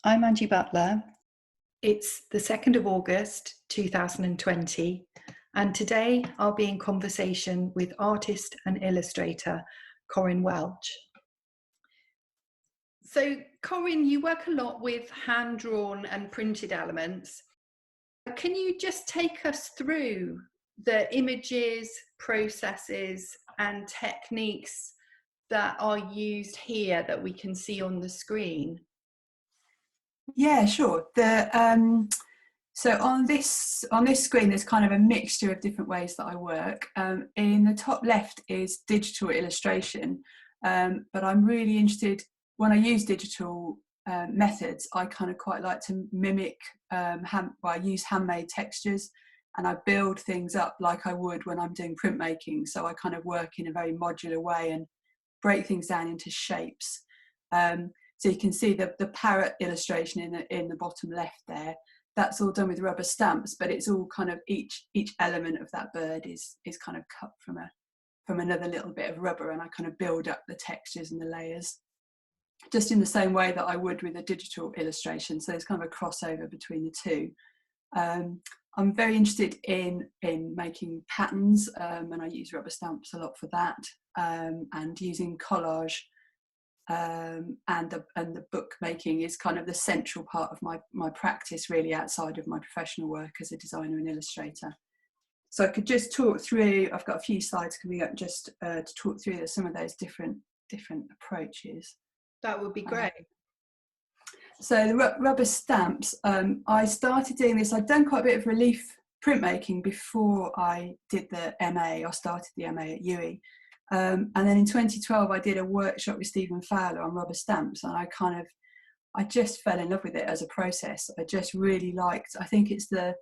I'm Angie Butler. It's the 2nd of August 2020, and today I'll be in conversation with artist and illustrator Corinne Welch. So, Corinne, you work a lot with hand-drawn and printed elements. Can you just take us through the images, processes, and techniques that are used here that we can see on the screen? Yeah, sure. So on this screen, there's kind of a mixture of different ways that I work. In the top left is digital illustration, but I'm really interested when I use digital methods. I kind of quite like to mimic. I use handmade textures, and I build things up like I would when I'm doing printmaking. So I kind of work in a very modular way and break things down into shapes. So you can see the parrot illustration in the bottom left there. That's all done with rubber stamps, but it's all kind of each element of that bird is kind of cut from another little bit of rubber, and I kind of build up the textures and the layers, just in the same way that I would with a digital illustration. So there's kind of a crossover between the two. I'm very interested in making patterns, and I use rubber stamps a lot for that, and using collage. And the book making is kind of the central part of my practice, really, outside of my professional work as a designer and illustrator. So I could just talk through, I've got a few slides coming up just to talk through some of those different approaches. That would be great. So the rubber stamps, I started doing this. I'd done quite a bit of relief printmaking before I did the MA, or started the MA at UWE. And then in 2012, I did a workshop with Stephen Fowler on rubber stamps, and I just fell in love with it as a process. I just really liked, I think it's the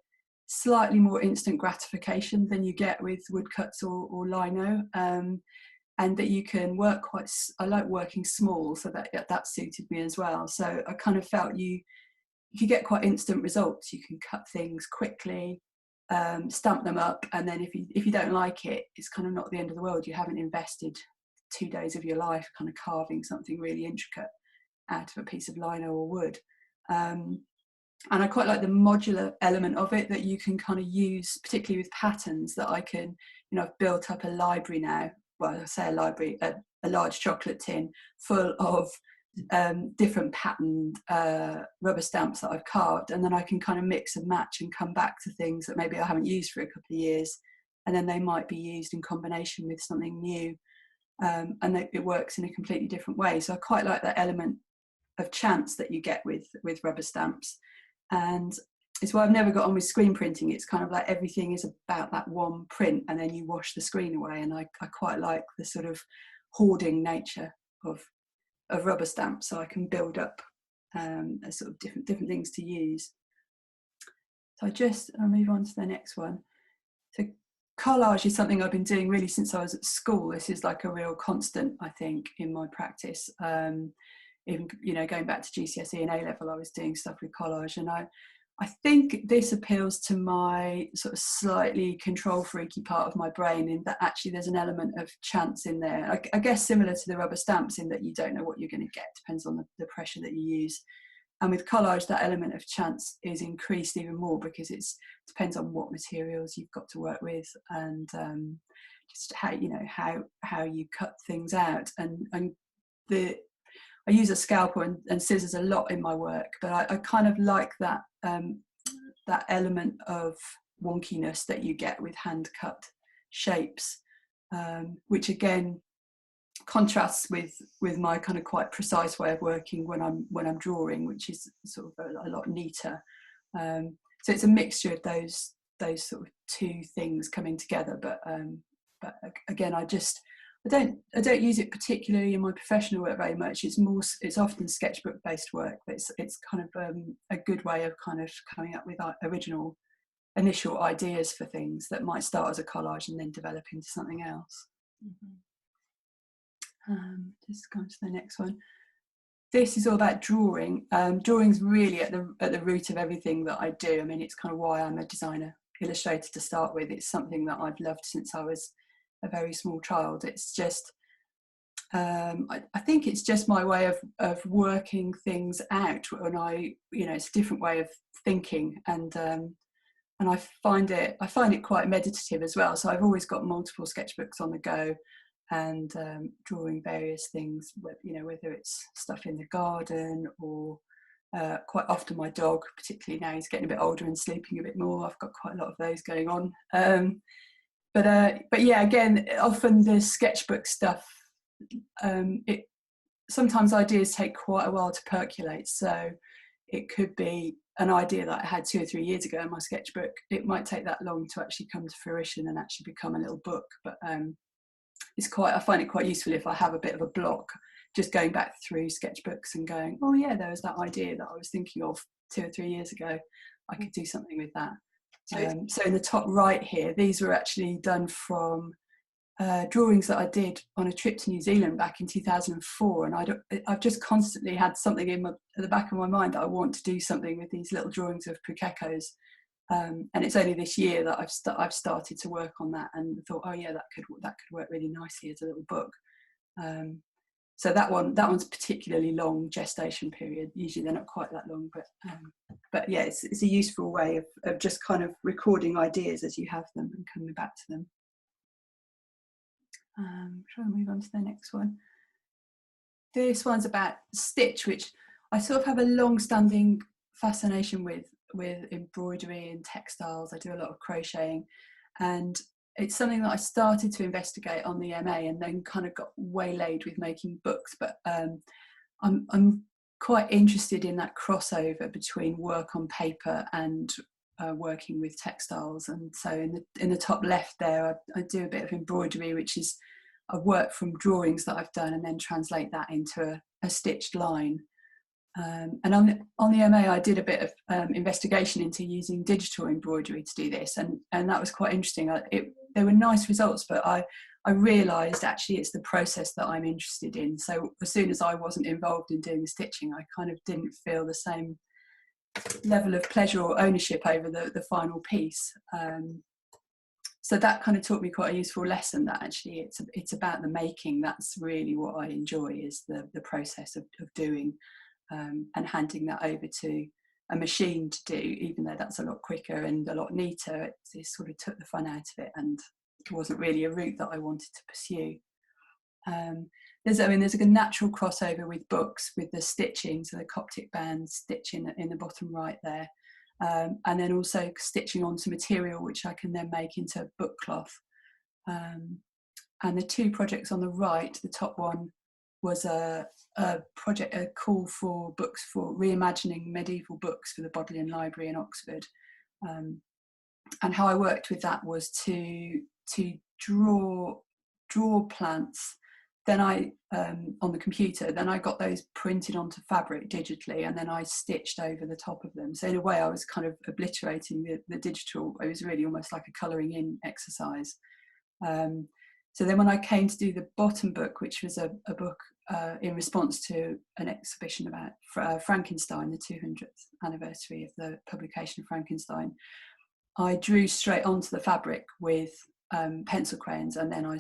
slightly more instant gratification than you get with woodcuts or lino, and that you can work I like working small, so that suited me as well. So I kind of felt you could get quite instant results. You can cut things quickly, stamp them up, and then if you don't like it, it's kind of not the end of the world. You haven't invested 2 days of your life kind of carving something really intricate out of a piece of lino or wood. And I quite like the modular element of it, that you can kind of use, particularly with patterns, that I can, I've built up a library now. Well, I say a library, a large chocolate tin full of different patterned rubber stamps that I've carved, and then I can kind of mix and match and come back to things that maybe I haven't used for a couple of years, and then they might be used in combination with something new, and it works in a completely different way. So I quite like that element of chance that you get with rubber stamps, and it's why I've never got on with screen printing. It's kind of like everything is about that one print, and then you wash the screen away, and I quite like the sort of hoarding nature of rubber stamps, so I can build up a sort of different things to use. So I'll move on to the next one. So collage is something I've been doing really since I was at school. This is like a real constant, I think, in my practice. Even going back to GCSE and A level, I was doing stuff with collage, and I think this appeals to my sort of slightly control freaky part of my brain, in that actually there's an element of chance in there. I guess similar to the rubber stamps, in that you don't know what you're going to get, depends on the pressure that you use. And with collage, that element of chance is increased even more, because it depends on what materials you've got to work with, and just how you cut things out. And I use a scalpel and scissors a lot in my work, but I kind of like that that element of wonkiness that you get with hand cut shapes, which again contrasts with my kind of quite precise way of working when I'm drawing, which is sort of a lot neater. So it's a mixture of those sort of two things coming together. But again, I don't use it particularly in my professional work very much. It's often sketchbook based work, but it's kind of a good way of kind of coming up with original initial ideas for things that might start as a collage and then develop into something else. Mm-hmm. Just going to the next one. This is all about drawing. Drawing's really at the root of everything that I do. I mean, it's kind of why I'm a designer illustrator to start with. It's something that I've loved since I was a very small child. It's just, I think it's just my way of working things out when it's a different way of thinking, and I find it quite meditative as well. So I've always got multiple sketchbooks on the go, and drawing various things, whether it's stuff in the garden or quite often my dog, particularly now he's getting a bit older and sleeping a bit more. I've got quite a lot of those going on. But yeah, again, often the sketchbook stuff, sometimes ideas take quite a while to percolate. So it could be an idea that I had 2 or 3 years ago in my sketchbook. It might take that long to actually come to fruition and actually become a little book. But I find it quite useful if I have a bit of a block, just going back through sketchbooks and going, oh yeah, there was that idea that I was thinking of 2 or 3 years ago. I could do something with that. So in the top right here, these were actually done from drawings that I did on a trip to New Zealand back in 2004, and I've just constantly had something at the back of my mind that I want to do something with these little drawings of pukekos, and it's only this year that I've started to work on that, and thought, oh yeah, that could work really nicely as a little book. So that one's particularly long gestation period. Usually they're not quite that long, but yeah, it's a useful way of just kind of recording ideas as you have them and coming back to them. Shall I move on to the next one? This one's about stitch, which I sort of have a long-standing fascination with embroidery and textiles. I do a lot of crocheting, and it's something that I started to investigate on the MA and then kind of got waylaid with making books. But I'm quite interested in that crossover between work on paper and working with textiles. And so in the top left there, I do a bit of embroidery, which is I work from drawings that I've done and then translate that into a stitched line. And on the MA, I did a bit of investigation into using digital embroidery to do this, and that was quite interesting. There were nice results, but I realised actually it's the process that I'm interested in. So as soon as I wasn't involved in doing the stitching, I kind of didn't feel the same level of pleasure or ownership over the final piece. So that kind of taught me quite a useful lesson, that actually it's about the making. That's really what I enjoy, is the process of doing. And handing that over to a machine to do, even though that's a lot quicker and a lot neater, it sort of took the fun out of it, and it wasn't really a route that I wanted to pursue. There's a natural crossover with books, with the stitching, so the Coptic band stitching in the bottom right there, and then also stitching onto material which I can then make into book cloth. And the two projects on the right, the top one was a call for books for reimagining medieval books for the Bodleian Library in Oxford, and how I worked with that was to draw plants. Then I on the computer, then I got those printed onto fabric digitally, and then I stitched over the top of them. So in a way, I was kind of obliterating the digital. It was really almost like a colouring in exercise. So then when I came to do the bottom book, which was a book in response to an exhibition about Frankenstein, the 200th anniversary of the publication of Frankenstein, I drew straight onto the fabric with pencil crayons, and then I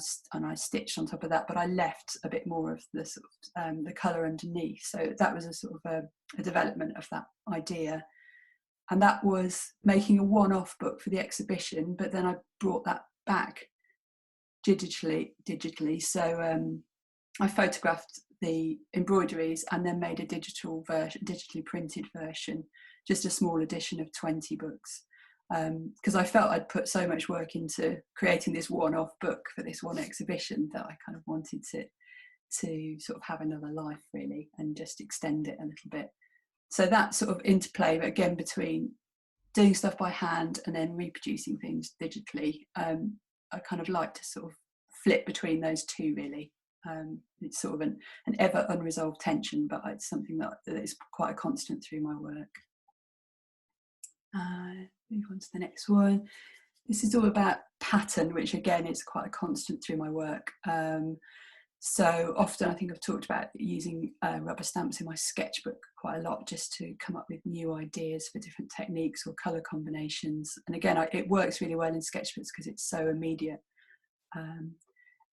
stitched on top of that, but I left a bit more of the sort of the colour underneath. So that was a sort of a development of that idea. And that was making a one-off book for the exhibition, but then I brought that back digitally. So I photographed the embroideries and then made a digitally printed version, just a small edition of 20 books, because I felt I'd put so much work into creating this one-off book for this one exhibition that I kind of wanted to sort of have another life, really, and just extend it a little bit. So that sort of interplay, again, between doing stuff by hand and then reproducing things digitally, I kind of like to sort of flip between those two, really. It's sort of an ever unresolved tension, but it's something that is quite a constant through my work. Move on to the next one. This is all about pattern, which again is quite a constant through my work. So often I think I've talked about using rubber stamps in my sketchbook quite a lot, just to come up with new ideas for different techniques or colour combinations. And again, it works really well in sketchbooks because it's so immediate.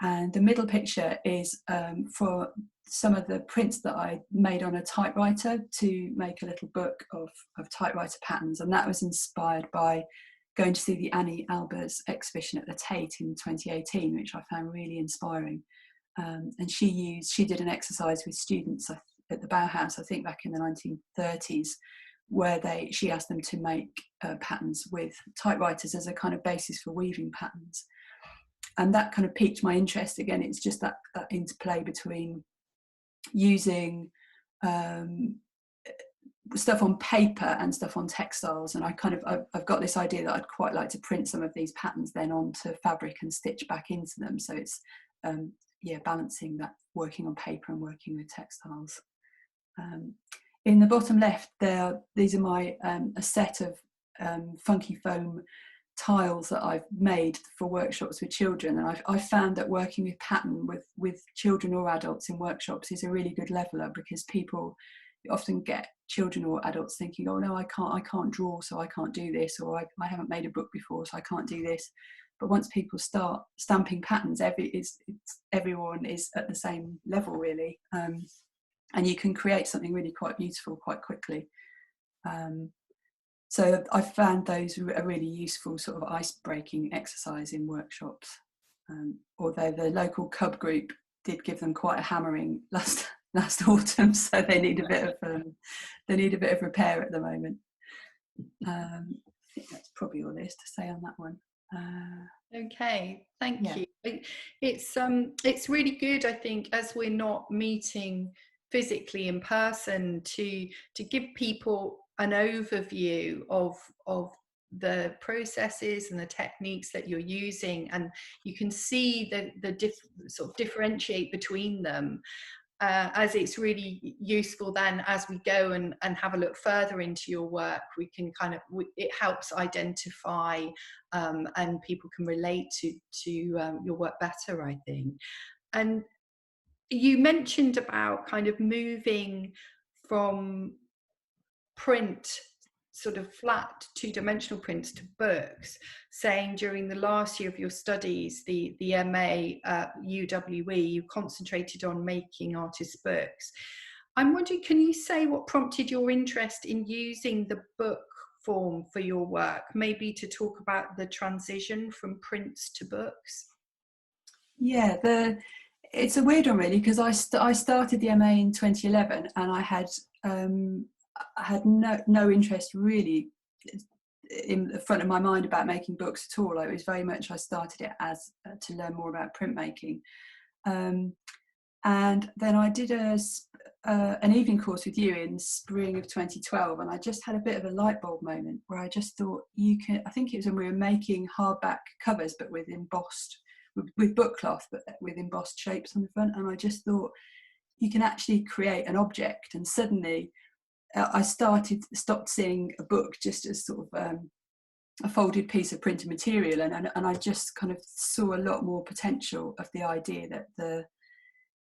And the middle picture is for some of the prints that I made on a typewriter to make a little book of typewriter patterns. And that was inspired by going to see the Annie Albers exhibition at the Tate in 2018, which I found really inspiring. And she did an exercise with students at the Bauhaus, I think back in the 1930s, where she asked them to make patterns with typewriters as a kind of basis for weaving patterns. And that kind of piqued my interest. Again, it's just that interplay between using stuff on paper and stuff on textiles. And I've got this idea that I'd quite like to print some of these patterns then onto fabric and stitch back into them. So it's balancing that, working on paper and working with textiles. In the bottom left these are my a set of funky foam tiles that I've made for workshops with children, and I've found that working with pattern with children or adults in workshops is a really good leveler, because people often get children or adults thinking, oh no, I can't draw, so I can't do this, or I haven't made a book before, so I can't do this. But once people start stamping patterns, everyone is at the same level really, and you can create something really quite beautiful quite quickly. So I found those a really useful sort of ice-breaking exercise in workshops. Although the local cub group did give them quite a hammering last autumn, so they need a bit of repair at the moment. I think that's probably all there is to say on that one. Okay, thank you. It's really good, I think, as we're not meeting physically in person, to give people an overview of the processes and the techniques that you're using, and you can see the sort of differentiate between them, as it's really useful then as we go and have a look further into your work. We can it helps identify and people can relate to your work better, I think. And you mentioned about kind of moving from print, sort of flat two-dimensional prints, to books, saying during the last year of your studies, the MA at UWE, you concentrated on making artist books. I'm wondering, can you say what prompted your interest in using the book form for your work, maybe to talk about the transition from prints to books? Yeah, it's a weird one really, because I started the MA in 2011, and I had no interest really in the front of my mind about making books at all. It was very much, I started it as to learn more about printmaking, and then I did an evening course with you in spring of 2012, and I just had a bit of a light bulb moment where I just thought, I think it was when we were making hardback covers but with book cloth but with embossed shapes on the front, and I just thought you can actually create an object. And suddenly I stopped seeing a book just as sort of a folded piece of printed material, and I just kind of saw a lot more potential of the idea that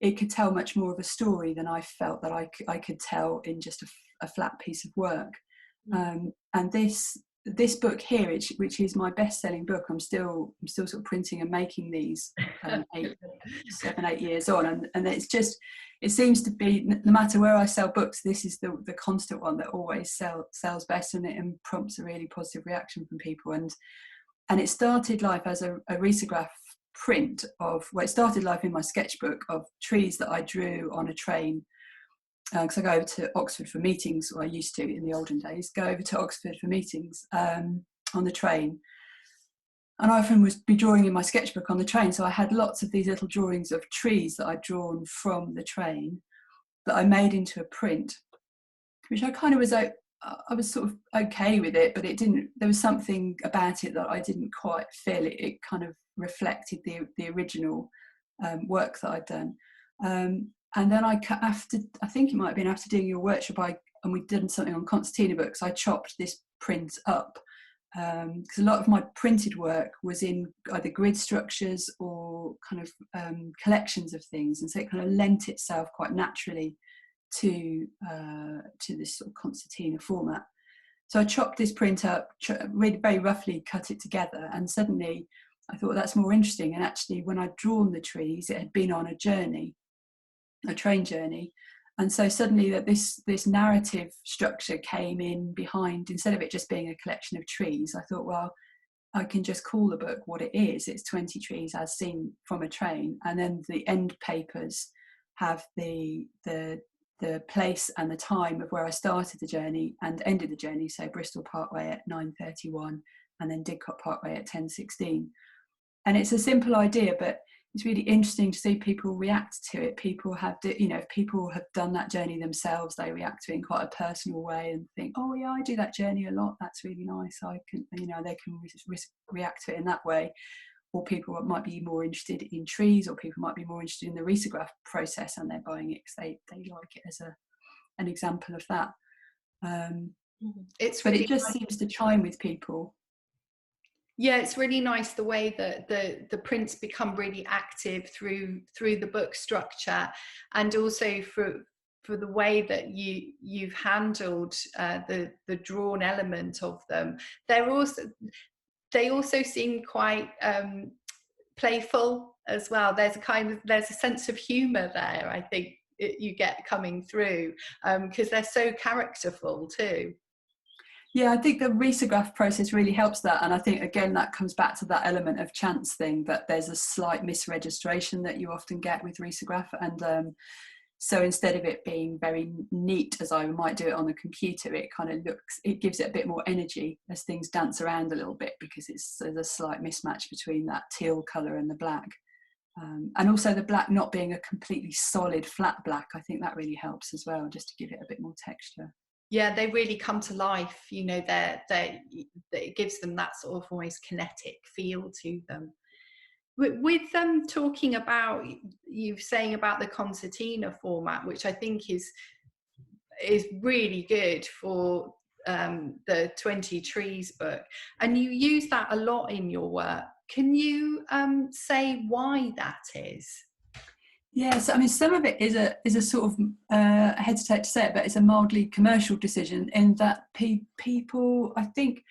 it could tell much more of a story than I felt that I could tell in just a flat piece of work. And this book here, which is my best-selling book, I'm still sort of printing and making these 7-8 years on, and it seems to be, no matter where I sell books, this is the constant one that always sells best, and it prompts a really positive reaction from people. And it started life as a risograph print it started life in my sketchbook of trees that I drew on a train, because I go over to Oxford for meetings, or I used to in the olden days, go over to Oxford for meetings on the train. And I often would be drawing in my sketchbook on the train, so I had lots of these little drawings of trees that I'd drawn from the train that I made into a print, which I kind of I was sort of okay with it, but there was something about it that I didn't quite feel. It kind of reflected the original work that I'd done. And then I think it might have been after doing your workshop, and we'd done something on Concertina Books, I chopped this print up, because a lot of my printed work was in either grid structures or kind of collections of things, and so it kind of lent itself quite naturally to this sort of concertina format. So I chopped this print up, really very roughly cut it together, and suddenly I thought that's more interesting. And actually, when I'd drawn the trees, it had been on a journey, a train journey. And so suddenly that this narrative structure came in behind, instead of it just being a collection of trees. I thought, well, I can just call the book what it is. It's 20 trees as seen from a train. And then the end papers have the place and the time of where I started the journey and ended the journey. So Bristol Parkway at 9:31 and then Didcot Parkway at 10:16. And it's a simple idea, but it's really interesting to see people react to it. People have, if people have done that journey themselves, they react to it in quite a personal way and think, oh yeah, I do that journey a lot. That's really nice. I can, they can react to it in that way. Or people might be more interested in trees, or people might be more interested in the risograph process and they're buying it because they like it as an example of that. But it just seems to chime with people. Yeah, it's really nice the way that the prints become really active through the book structure, and also for the way that you've handled the drawn element of them. They also seem quite playful as well. There's a sense of humour there, I think, you get coming through, because they're so characterful too. Yeah, I think the risograph process really helps that. And I think, again, that comes back to that element of chance thing, that there's a slight misregistration that you often get with risograph. And so instead of it being very neat, as I might do it on the computer, it gives it a bit more energy as things dance around a little bit, because there's a slight mismatch between that teal colour and the black. And also the black not being a completely solid, flat black, I think that really helps as well, just to give it a bit more texture. Yeah, they really come to life, it gives them that sort of almost kinetic feel to them. With them talking about, you saying about the concertina format, which I think is really good for the 20 Trees book, and you use that a lot in your work. Can you say why that is? Yes, I mean, some of it is a sort of, I hesitate to say it, but it's a mildly commercial decision, in that people, I think,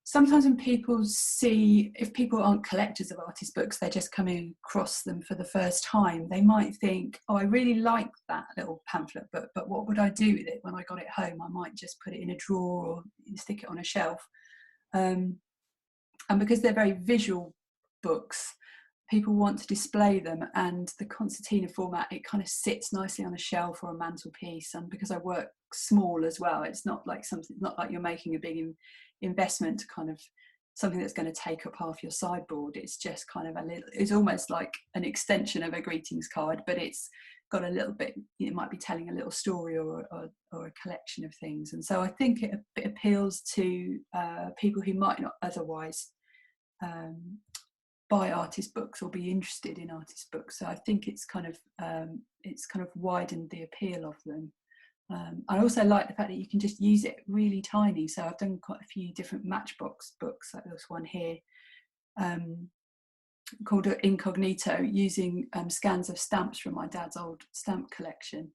sometimes when people see, if people aren't collectors of artist books, they're just coming across them for the first time, they might think, oh, I really like that little pamphlet, but what would I do with it when I got it home? I might just put it in a drawer or stick it on a shelf. And because they're very visual books, people want to display them, and the concertina format, it kind of sits nicely on a shelf or a mantelpiece. And because I work small as well, it's not like you're making a big investment to kind of something that's going to take up half your sideboard. It's just kind of it's almost like an extension of a greetings card, but it's got a little bit, it might be telling a little story or a collection of things. And so I think it appeals to people who might not otherwise buy artist books or be interested in artist books. So I think it's kind of widened the appeal of them. I also like the fact that you can just use it really tiny. So I've done quite a few different Matchbox books, like this one here, called Incognito, using scans of stamps from my dad's old stamp collection.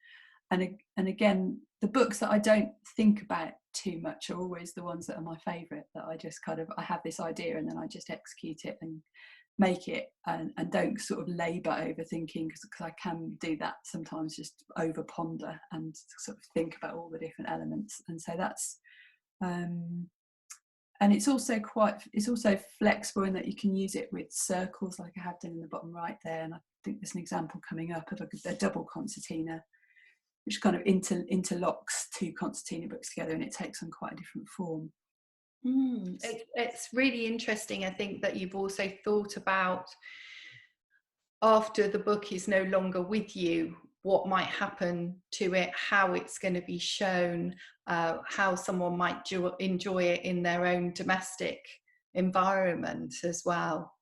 And again, the books that I don't think about too much are always the ones that are my favourite, that I just I have this idea and then I just execute it and make it, and don't sort of labour over thinking, because I can do that sometimes, just over ponder and sort of think about all the different elements. And so that's and it's also flexible in that you can use it with circles, like I have done in the bottom right there. And I think there's an example coming up of a double concertina, which kind of interlocks two concertina books together, and it takes on quite a different form. It's really interesting, I think, that you've also thought about, after the book is no longer with you, what might happen to it, how it's going to be shown, how someone might enjoy it in their own domestic environment as well.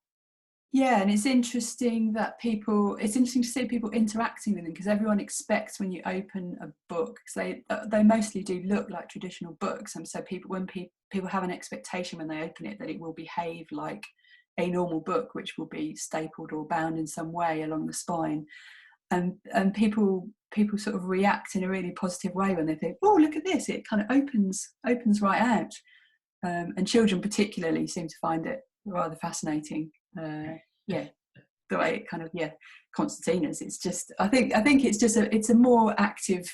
Yeah, and it's interesting to see people interacting with them, because everyone expects when you open a book, because they mostly do look like traditional books, and so when people have an expectation when they open it that it will behave like a normal book, which will be stapled or bound in some way along the spine, and people sort of react in a really positive way when they think, oh, look at this, it kind of opens right out, and children particularly seem to find it rather fascinating. Yeah, the way it kind of, yeah, concertinas, it's just, I think it's just it's a more active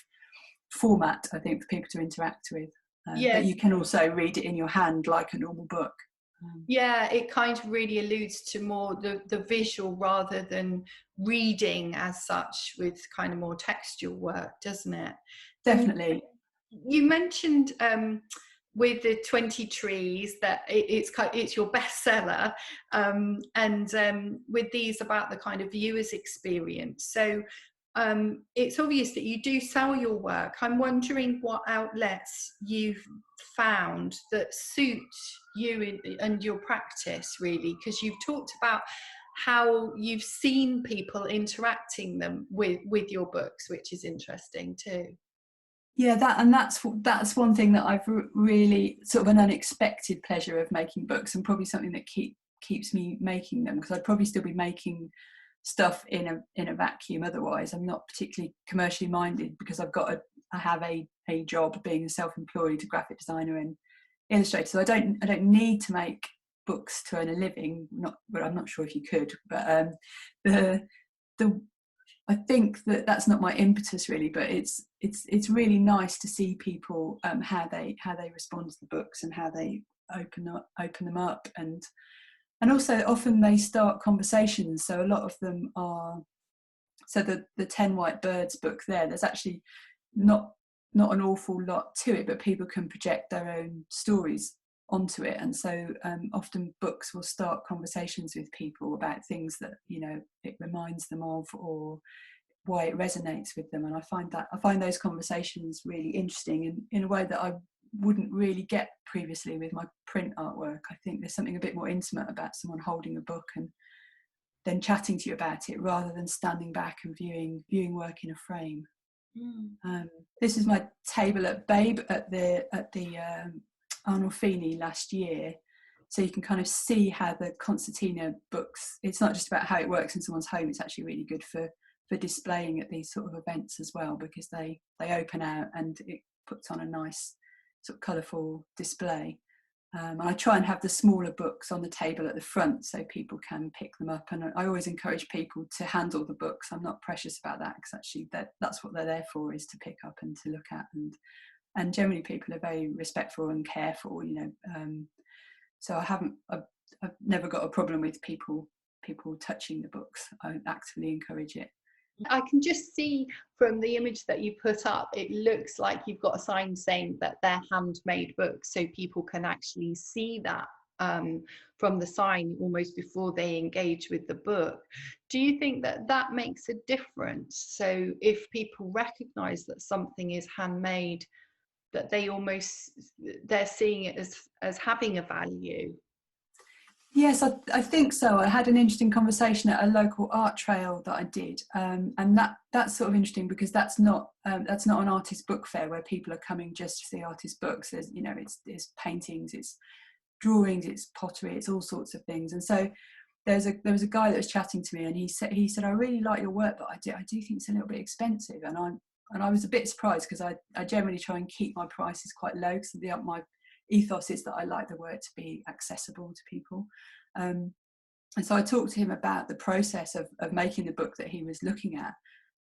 format, I think, for people to interact with. But you can also read it in your hand like a normal book. Yeah, it kind of really alludes to more the visual rather than reading as such, with kind of more textual work, doesn't it? Definitely. You mentioned with the 20 Trees that it's your bestseller, and with these about the kind of viewer's experience. So it's obvious that you do sell your work. I'm wondering what outlets you've found that suit you and your practice, really, because you've talked about how you've seen people interacting them with your books, which is interesting too. Yeah, that's one thing that I've really sort of an unexpected pleasure of making books, and probably something that keeps me making them, because I'd probably still be making stuff in a vacuum otherwise. I'm not particularly commercially minded, because I have a job being a self-employed graphic designer and illustrator, so I don't need to make books to earn a living. But I'm not sure if you could, but I think that's not my impetus really, but it's really nice to see people how they respond to the books and how they open them up, and also often they start conversations. So a lot of them are, so the 10 White Birds book there's actually not an awful lot to it, but people can project their own stories onto it, and so often books will start conversations with people about things that, you know, it reminds them of, or why it resonates with them. And I find those conversations really interesting in a way that I wouldn't really get previously with my print artwork. I think there's something a bit more intimate about someone holding a book and then chatting to you about it, rather than standing back and viewing work in a frame. This is my table at Babe at the Arnolfini last year, so you can kind of see how the Concertina books, it's not just about how it works in someone's home, it's actually really good for displaying at these sort of events as well, because they open out and it puts on a nice sort of colourful display. And I try and have the smaller books on the table at the front so people can pick them up, and I always encourage people to handle the books. I'm not precious about that, because actually that's what they're there for, is to pick up and to look at, and generally people are very respectful and careful, you know. So I've never got a problem with people touching the books. I actively encourage it. I can just see from the image that you put up, it looks like you've got a sign saying that they're handmade books, so people can actually see that from the sign almost before they engage with the book. Do you think that makes a difference? So if people recognize that something is handmade, that they're seeing it as having a value? Yes, I think so. I had an interesting conversation at a local art trail that I did, and that's sort of interesting, because that's not an artist book fair where people are coming just to see artist books. There's, you know, it's paintings, it's drawings, it's pottery, it's all sorts of things. And so there was a guy that was chatting to me, and he said I really like your work, but I do think it's a little bit expensive. And I was a bit surprised, because I generally try and keep my prices quite low, because my ethos is that I like the work to be accessible to people. And so I talked to him about the process of making the book that he was looking at,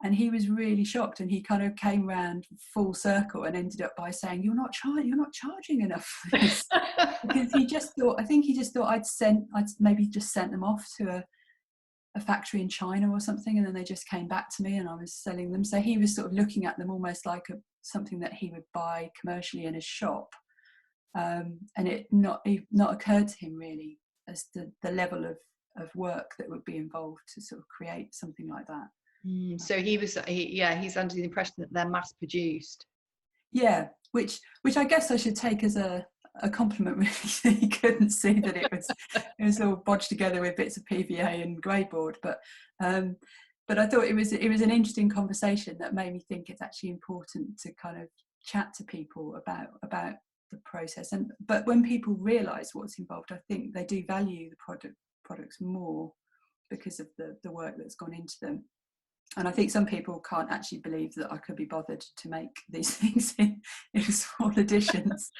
and he was really shocked, and he kind of came round full circle and ended up by saying, you're not charging enough for this. Because he just thought I'd maybe just sent them off to a factory in China or something, and then they just came back to me and I was selling them. So he was sort of looking at them almost like something that he would buy commercially in a shop. And it not occurred to him really as the level of work that would be involved to sort of create something like that. So he's under the impression that they're mass produced. Yeah, which I guess I should take as a compliment really. He couldn't see that it was all bodged together with bits of PVA and grey board, but I thought it was an interesting conversation that made me think it's actually important to kind of chat to people about the process. But when people realise what's involved, I think they do value the products more because of the work that's gone into them. And I think some people can't actually believe that I could be bothered to make these things in small editions.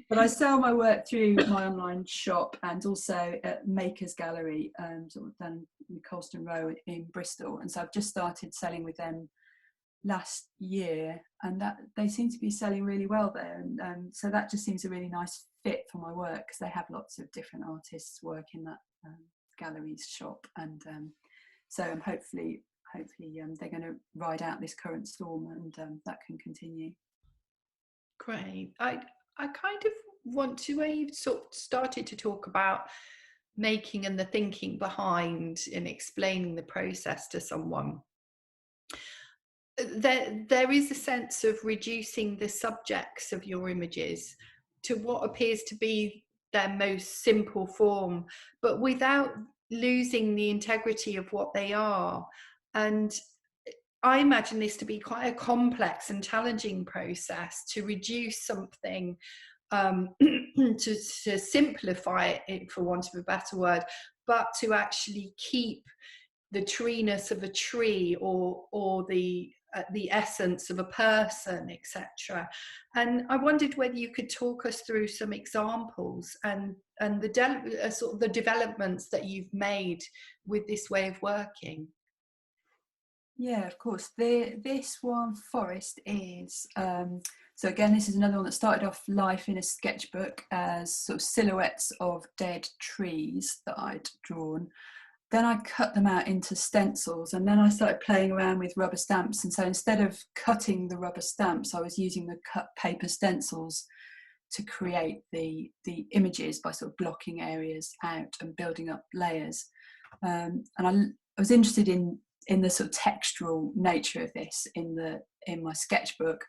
But I sell my work through my online shop and also at Makers Gallery, sort of down in Colston Row in Bristol. And so I've just started selling with them last year, and that they seem to be selling really well there. And so that just seems a really nice fit for my work, because they have lots of different artists work in that gallery's shop. And so hopefully they're going to ride out this current storm, and that can continue. Great. I kind of want to, where you've sort of started to talk about making and the thinking behind and explaining the process to someone, there is a sense of reducing the subjects of your images to what appears to be their most simple form, but without losing the integrity of what they are. And I imagine this to be quite a complex and challenging process, to reduce something, to simplify it, for want of a better word, but to actually keep the treeness of a tree, or the essence of a person, etc. And I wondered whether you could talk us through some examples and the sort of the developments that you've made with this way of working. Yeah, of course. This one, Forest, is so again, this is another one that started off life in a sketchbook as sort of silhouettes of dead trees that I'd drawn. Then I cut them out into stencils, and then I started playing around with rubber stamps. And so instead of cutting the rubber stamps, I was using the cut paper stencils to create the images by sort of blocking areas out and building up layers. And I was interested in the sort of textural nature of this in my sketchbook.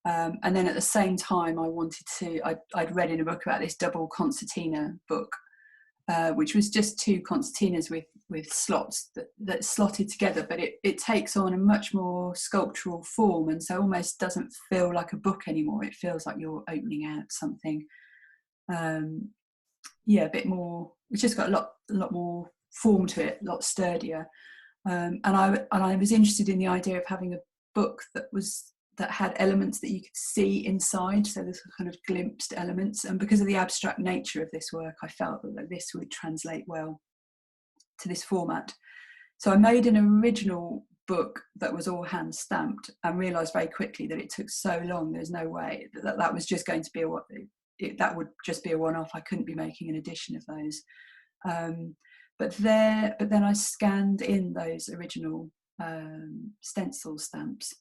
And then at the same time, I'd read in a book about this double concertina book, which was just two concertinas with slots that slotted together, but it takes on a much more sculptural form, and so almost doesn't feel like a book anymore. It feels like you're opening out something, a bit more. It's just got a lot more form to it, a lot sturdier. And I was interested in the idea of having a book that had elements that you could see inside, so there's kind of glimpsed elements. And because of the abstract nature of this work, I felt that this would translate well to this format. So I made an original book that was all hand stamped, and realised very quickly that it took so long. There's no way that was just going to be that would just be a one-off. I couldn't be making an edition of those. But then I scanned in those original stencil stamps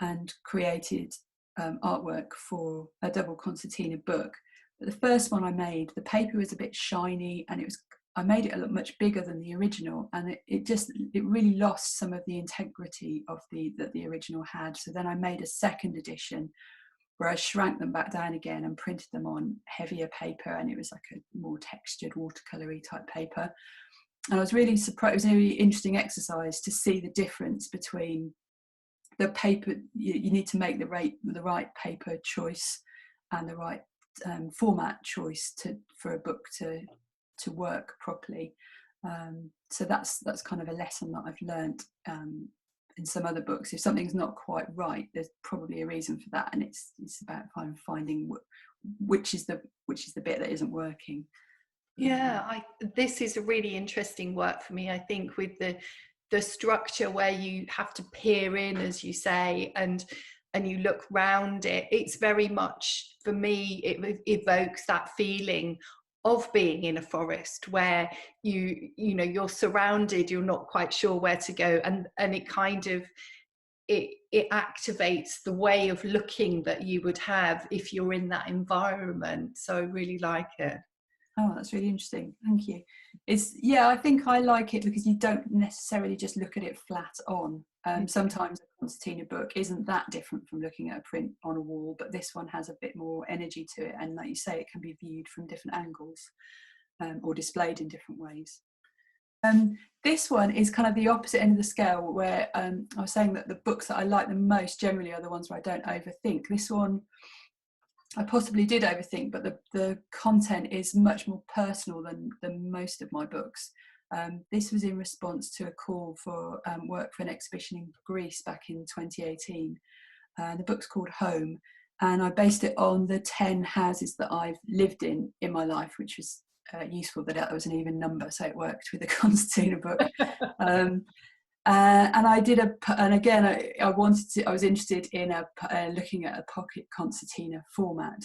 and created artwork for a double concertina book. But the first one I made, the paper was a bit shiny, and I made it a lot much bigger than the original, and it really lost some of the integrity of that the original had. So then I made a second edition where I shrank them back down again and printed them on heavier paper, and it was like a more textured watercolory type paper. And I was really surprised. It was a really interesting exercise to see the difference between the paper. You need to make the right paper choice and the right format choice for a book to work properly. So that's kind of a lesson that I've learned in some other books. If something's not quite right, there's probably a reason for that, and it's about finding which is the bit that isn't working. Yeah, this is a really interesting work for me, I think, with the structure where you have to peer in, as you say, and you look round it. It's very much, for me, it evokes that feeling of being in a forest where you're surrounded, you're not quite sure where to go, and it kind of it activates the way of looking that you would have if you're in that environment. So I really like it. Oh, that's really interesting. Thank you. I think I like it because you don't necessarily just look at it flat on. Sometimes a concertina book isn't that different from looking at a print on a wall, but this one has a bit more energy to it, and like you say, it can be viewed from different angles or displayed in different ways. This one is kind of the opposite end of the scale, where I was saying that the books that I like the most generally are the ones where I don't overthink. This one I possibly did overthink, but the content is much more personal than most of my books. This was in response to a call for work for an exhibition in Greece back in 2018. The book's called Home, And I based it on the 10 houses that I've lived in my life, which was useful that was an even number, so it worked with the Concertina book. And I did and again, I was interested in looking at a pocket concertina format.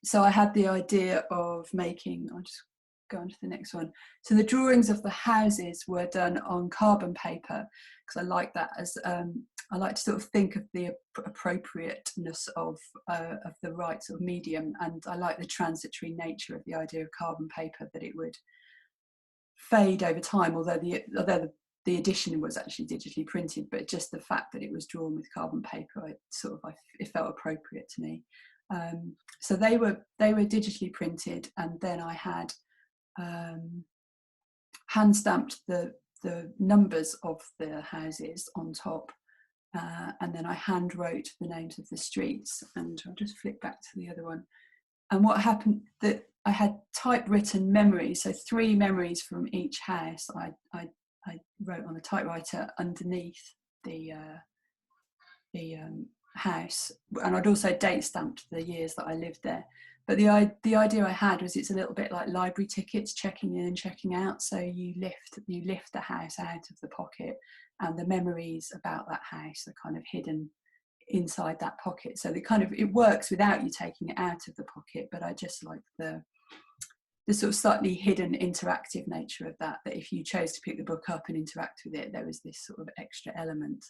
So I had the idea of making, I'll just go on to the next one. So the drawings of the houses were done on carbon paper, because I like that as, I like to sort of think of the appropriateness of the right sort of medium, and I like the transitory nature of the idea of carbon paper, that it would fade over time, although the edition was actually digitally printed, but just the fact that it was drawn with carbon paper, it felt appropriate to me. So they were digitally printed, and then I had hand stamped the numbers of the houses on top, and then I hand wrote the names of the streets. And I'll just flick back to the other one. And what happened, that I had typewritten memories, so 3 memories from each house. I wrote on a typewriter underneath the house, and I'd also date stamped the years that I lived there. But the idea I had was, it's a little bit like library tickets, checking in and checking out. So you lift the house out of the pocket, and the memories about that house are kind of hidden inside that pocket. So it works without you taking it out of the pocket. But I just like the sort of slightly hidden interactive nature of that if you chose to pick the book up and interact with it, there was this sort of extra element.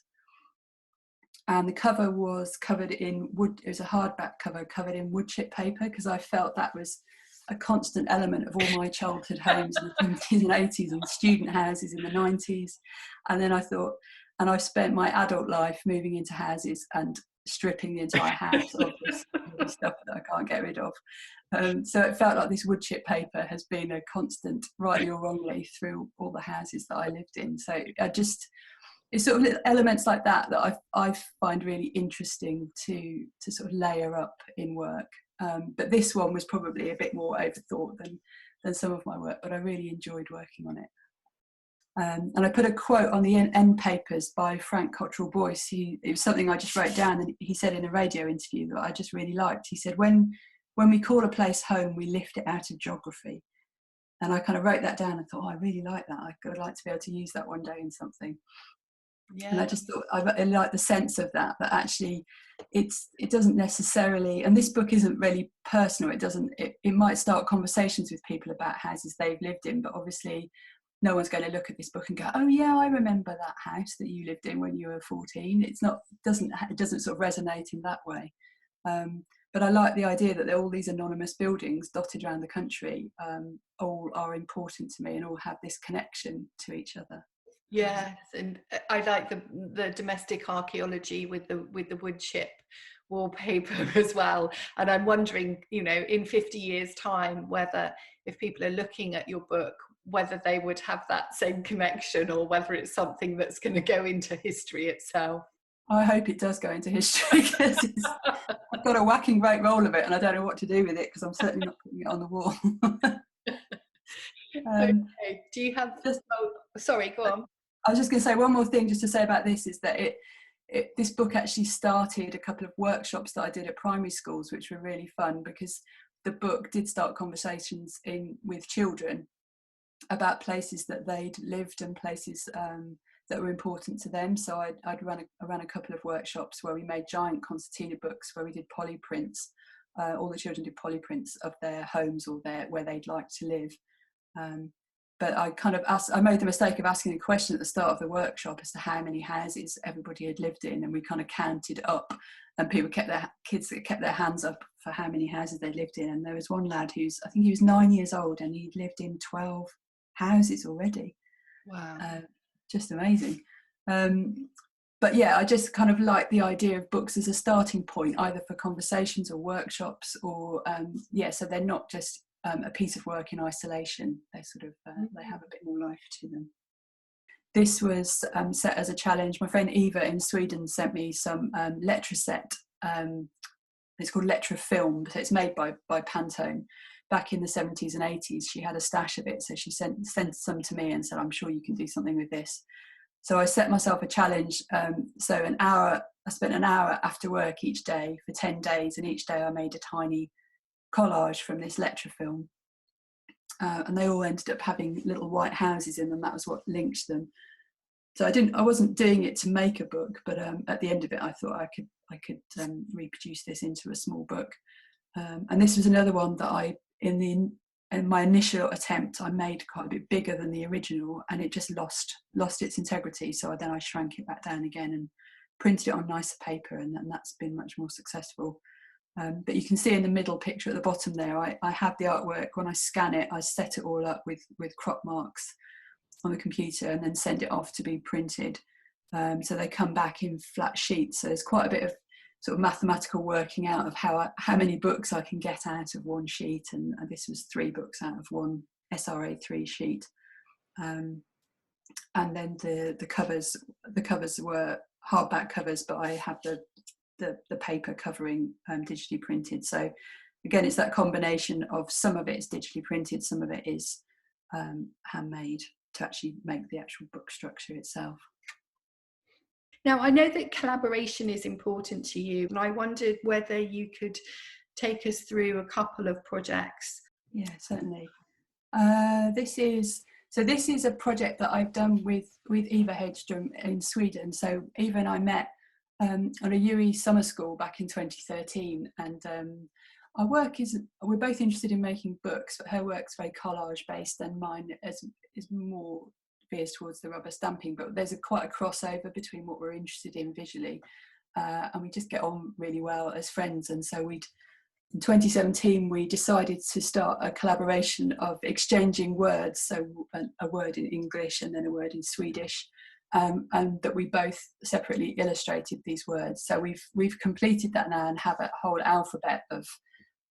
And the cover was covered in wood. It was a hardback cover covered in wood chip paper, because I felt that was a constant element of all my childhood homes in the 70s and 80s, and student houses in the 90s. And then I thought, and I've spent my adult life moving into houses and stripping the entire house of this stuff that I can't get rid of. So it felt like this wood chip paper has been a constant, rightly or wrongly, through all the houses that I lived in. So it's sort of elements like that I find really interesting to sort of layer up in work. But this one was probably a bit more overthought than some of my work, but I really enjoyed working on it. And I put a quote on the end papers by Frank Cottrell Boyce. It was something I just wrote down, and he said in a radio interview that I just really liked. He said, when we call a place home, we lift it out of geography. And I kind of wrote that down and thought, I really like that. I'd like to be able to use that one day in something. Yeah. And I just thought I like the sense of that actually it doesn't necessarily, and this book isn't really personal. It might start conversations with people about houses they've lived in, but obviously no one's going to look at this book and go, oh yeah, I remember that house that you lived in when you were 14. It doesn't sort of resonate in that way. But I like the idea that there are all these anonymous buildings dotted around the country, all are important to me and all have this connection to each other. Yes, and I like the domestic archaeology with the wood chip wallpaper as well. And I'm wondering, in 50 years' time, whether if people are looking at your book, whether they would have that same connection, or whether it's something that's going to go into history itself. I hope it does go into history, because I've got a whacking great roll of it, and I don't know what to do with it, because I'm certainly not putting it on the wall. Okay. Do you have? Sorry, go on. I was just going to say one more thing just to say about this, is that this book actually started a couple of workshops that I did at primary schools, which were really fun, because the book did start conversations with children about places that they'd lived and places that were important to them. So I ran a couple of workshops where we made giant concertina books, where we did polyprints. All the children did polyprints of their homes or where they'd like to live. But I made the mistake of asking a question at the start of the workshop as to how many houses everybody had lived in, and we kind of counted up, and kids kept their hands up for how many houses they lived in. And there was one lad I think he was 9 years old, and he'd lived in 12 houses already. Wow. Just amazing. But yeah, I just kind of like the idea of books as a starting point, either for conversations or workshops, or so they're not just a piece of work in isolation. They sort of they have a bit more life to them. This was set as a challenge. My friend Eva in Sweden sent me some letter set. It's called Letter Film, so it's made by Pantone. Back in the 70s and 80s, she had a stash of it, so she sent some to me and said, I'm sure you can do something with this. So I set myself a challenge. So I spent an hour after work each day for 10 days, and each day I made a tiny collage from this lecture film. And they all ended up having little white houses in them. That was what linked them. So I wasn't doing it to make a book, but at the end of it, I thought I could reproduce this into a small book. And this was another one that in my initial attempt, I made quite a bit bigger than the original, and it just lost its integrity. So then I shrank it back down again and printed it on nicer paper, and that's been much more successful. But you can see in the middle picture at the bottom there, I have the artwork. When I scan it, I set it all up with crop marks on the computer and then send it off to be printed. So they come back in flat sheets. So there's quite a bit of sort of mathematical working out of how many books I can get out of one sheet. And this was 3 books out of one SRA3 sheet. And then the covers were hardback covers, but I have the paper covering digitally printed. So again, it's that combination of some of it is digitally printed, some of it is handmade to actually make the actual book structure itself. Now, I know that collaboration is important to you, and I wondered whether you could take us through a couple of projects. Yeah, certainly. This is a project that I've done with Eva Hedström in Sweden. So Eva and I met on a UE summer school back in 2013, and we're both interested in making books, but her work's very collage based and mine is more veers towards the rubber stamping, but there's quite a crossover between what we're interested in visually, and we just get on really well as friends. And so in 2017 we decided to start a collaboration of exchanging words, so a word in English and then a word in Swedish, and that we both separately illustrated these words. So we've completed that now and have a whole alphabet of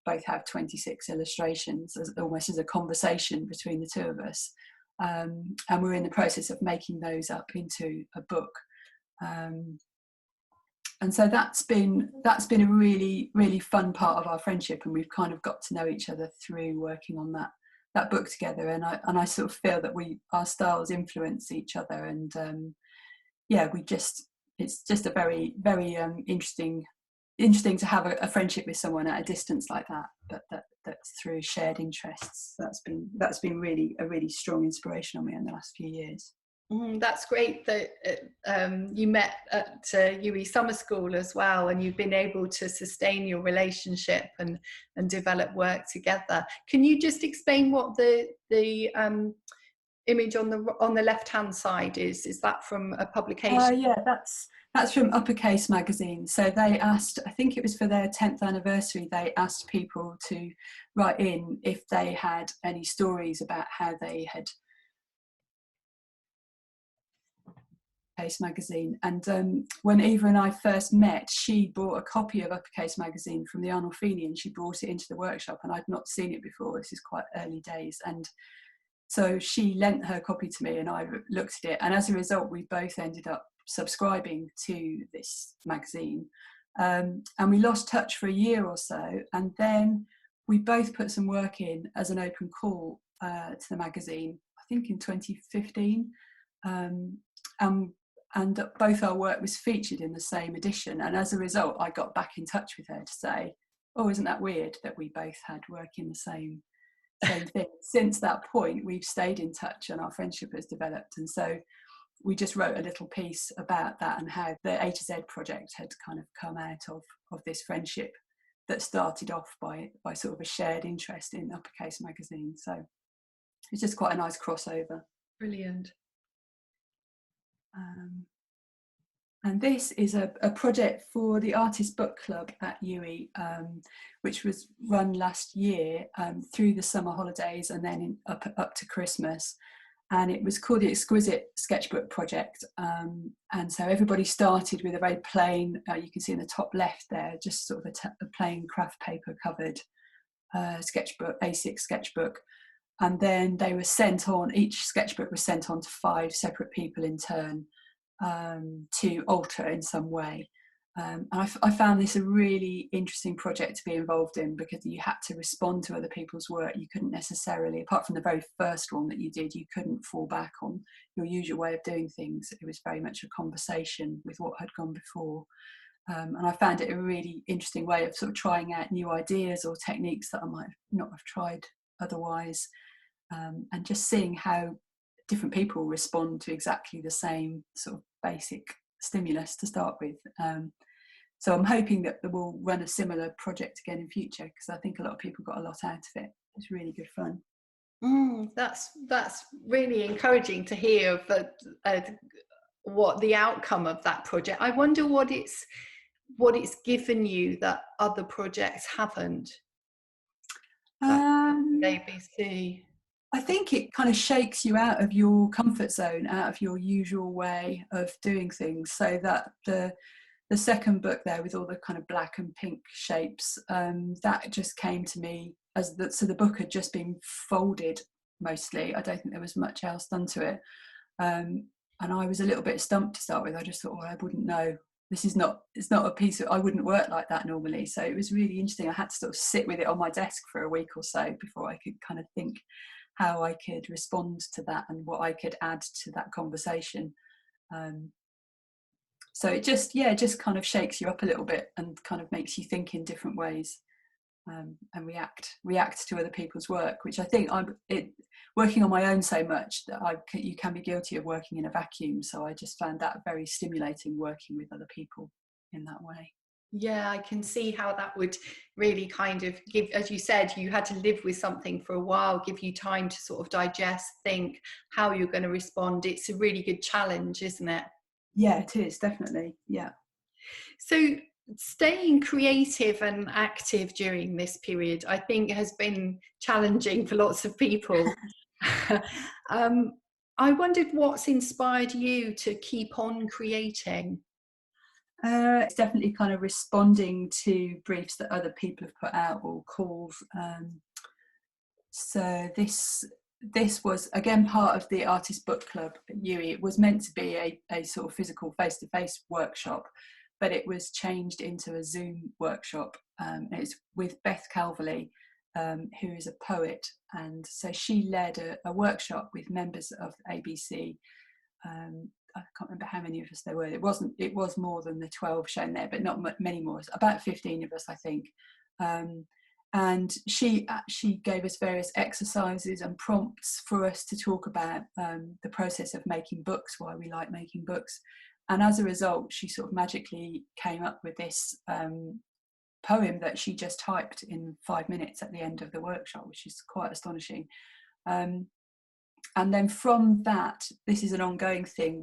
both have 26 illustrations, almost as a conversation between the two of us. And we're in the process of making those up into a book. And so that's been a really, really fun part of our friendship, and we've kind of got to know each other through working on that book together. And I sort of feel that our styles influence each other, and it's just a very, very interesting to have a friendship with someone at a distance like that, but that's through shared interests. That's been really a really strong inspiration on me in the last few years. That's great that you met at UE Summer School as well, and you've been able to sustain your relationship and develop work together. Can you just explain what the image on the left hand side is? Is that from a publication? Yeah, that's from Uppercase magazine. So they asked, I think it was for their 10th anniversary, they asked people to write in if they had any stories about how they had Uppercase magazine. And when Eva and I first met, she bought a copy of Uppercase magazine from the Arnolfini, and she brought it into the workshop, and I'd not seen it before. This is quite early days. And so she lent her copy to me, and I looked at it, and as a result we both ended up subscribing to this magazine, and we lost touch for a year or so, and then we both put some work in as an open call to the magazine, I think in 2015, and both our work was featured in the same edition. And as a result I got back in touch with her to say, oh, isn't that weird that we both had work in the same thing. Since that point we've stayed in touch and our friendship has developed, and so we just wrote a little piece about that and how the A to Z project had kind of come out of this friendship that started off by sort of a shared interest in Uppercase magazine. So it's just quite a nice crossover. Brilliant. And this is a project for the Artist Book Club at UE, which was run last year through the summer holidays and then up to Christmas. And it was called the Exquisite Sketchbook Project. And so everybody started with a very plain, you can see in the top left there, just sort of a plain craft paper covered sketchbook, A6 sketchbook. And then they were sent on, each sketchbook was sent on to 5 separate people in turn to alter in some way. And I found this a really interesting project to be involved in, because you had to respond to other people's work. You couldn't necessarily, apart from the very first one that you did, you couldn't fall back on your usual way of doing things. It was very much a conversation with what had gone before. And I found it a really interesting way of sort of trying out new ideas or techniques that I might not have tried otherwise, and just seeing how different people respond to exactly the same sort of basic stimulus to start with. So I'm hoping that we'll run a similar project again in future, because I think a lot of people got a lot out of it. It's really good fun. That's really encouraging to hear what the outcome of that project. I wonder what it's given you that other projects haven't. ABC. I think it kind of shakes you out of your comfort zone, out of your usual way of doing things, so that the second book there, with all the kind of black and pink shapes, that just came to me as so the book had just been folded mostly. I don't think there was much else done to it, and I was a little bit stumped to start with. I just thought, well, I wouldn't know. It's not a piece of, I wouldn't work like that normally. So it was really interesting. I had to sort of sit with it on my desk for a week or so before I could kind of think how I could respond to that and what I could add to that conversation. So it just kind of shakes you up a little bit and kind of makes you think in different ways, and react to other people's work, which I think working on my own so much that you can be guilty of working in a vacuum. So I just found that very stimulating, working with other people in that way. Yeah, I can see how that would really kind of give, as you said, you had to live with something for a while, give you time to sort of digest, think how you're going to respond. It's a really good challenge, isn't it? Yeah, it is, definitely. Yeah. So staying creative and active during this period, I think, has been challenging for lots of people. I wondered what's inspired you to keep on creating? It's definitely kind of responding to briefs that other people have put out, or calls. So this was again part of the Artist Book Club at UWE. It was meant to be a sort of physical face-to-face workshop, but it was changed into a Zoom workshop. It's with Beth Calverley, who is a poet, and so she led a workshop with members of ABC. I can't remember how many of us there were. It was more than the 12 shown there, but not many more. About 15 of us, I think. And she gave us various exercises and prompts for us to talk about the process of making books, why we like making books. And as a result, she sort of magically came up with this poem that she just typed in 5 minutes at the end of the workshop, which is quite astonishing. And then from that, this is an ongoing thing.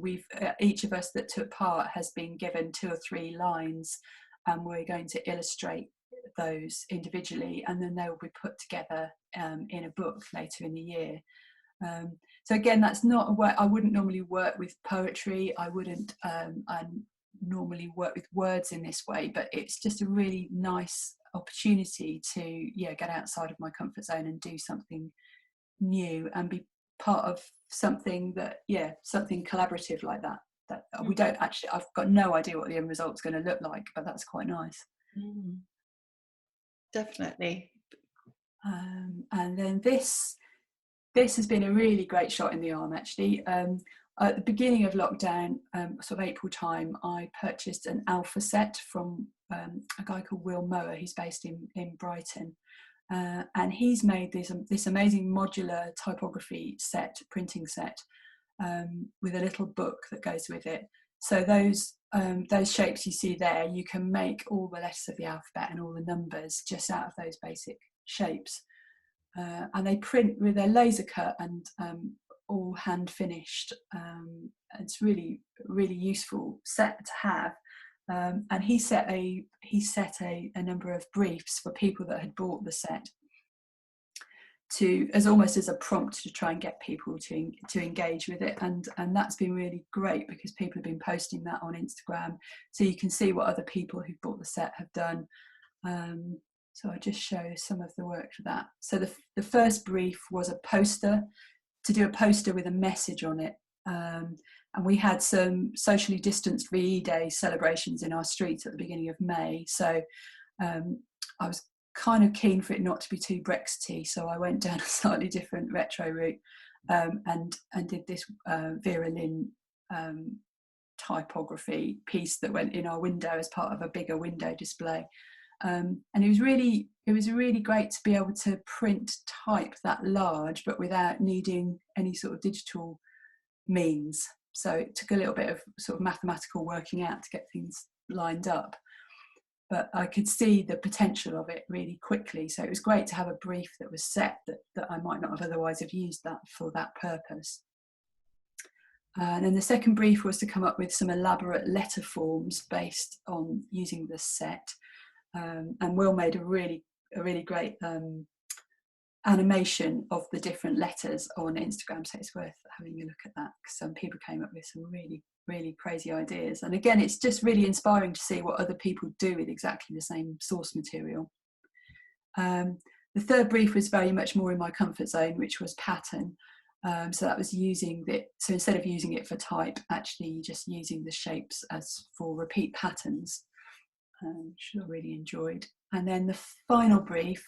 Each of us that took part has been given 2 or 3 lines, and we're going to illustrate those individually, and then they will be put together in a book later in the year. So again, that's not a way I wouldn't normally work with poetry. I wouldn't normally work with words in this way, but it's just a really nice opportunity to get outside of my comfort zone and do something new and be part of something something collaborative like that we don't actually, I've got no idea what the end result's going to look like, but that's quite nice. Definitely. And then this has been a really great shot in the arm, actually. At the beginning of lockdown, sort of April time, I purchased an alpha set from a guy called Will Mower, who's based in Brighton. And he's made this amazing modular typography set, printing set, with a little book that goes with it. So those shapes you see there, you can make all the letters of the alphabet and all the numbers just out of those basic shapes. And they print with their laser cut and all hand finished. It's really, really useful set to have. And he set a number of briefs for people that had bought the set, as almost as a prompt to try and get people to engage with it, and that's been really great because people have been posting that on Instagram, so you can see what other people who bought the set have done. So I just show some of the work for that. So the first brief was to do a poster with a message on it, And we had some socially distanced VE Day celebrations in our street at the beginning of May. So I was kind of keen for it not to be too Brexity, so I went down a slightly different retro route, and did this Vera Lynn typography piece that went in our window as part of a bigger window display. And it was really great to be able to print type that large, but without needing any sort of digital means. So it took a little bit of sort of mathematical working out to get things lined up, but I could see the potential of it really quickly. So it was great to have a brief that was set that I might not have otherwise have used that for that purpose. And then the second brief was to come up with some elaborate letter forms based on using the set. And Will made a really great animation of the different letters on Instagram, so it's worth having a look at that, because some people came up with some really crazy ideas. And again, it's just really inspiring to see what other people do with exactly the same source material. The third brief was very much more in my comfort zone, which was pattern. So that was so instead of using it for type, actually just using the shapes as for repeat patterns, which I really enjoyed. And then the final brief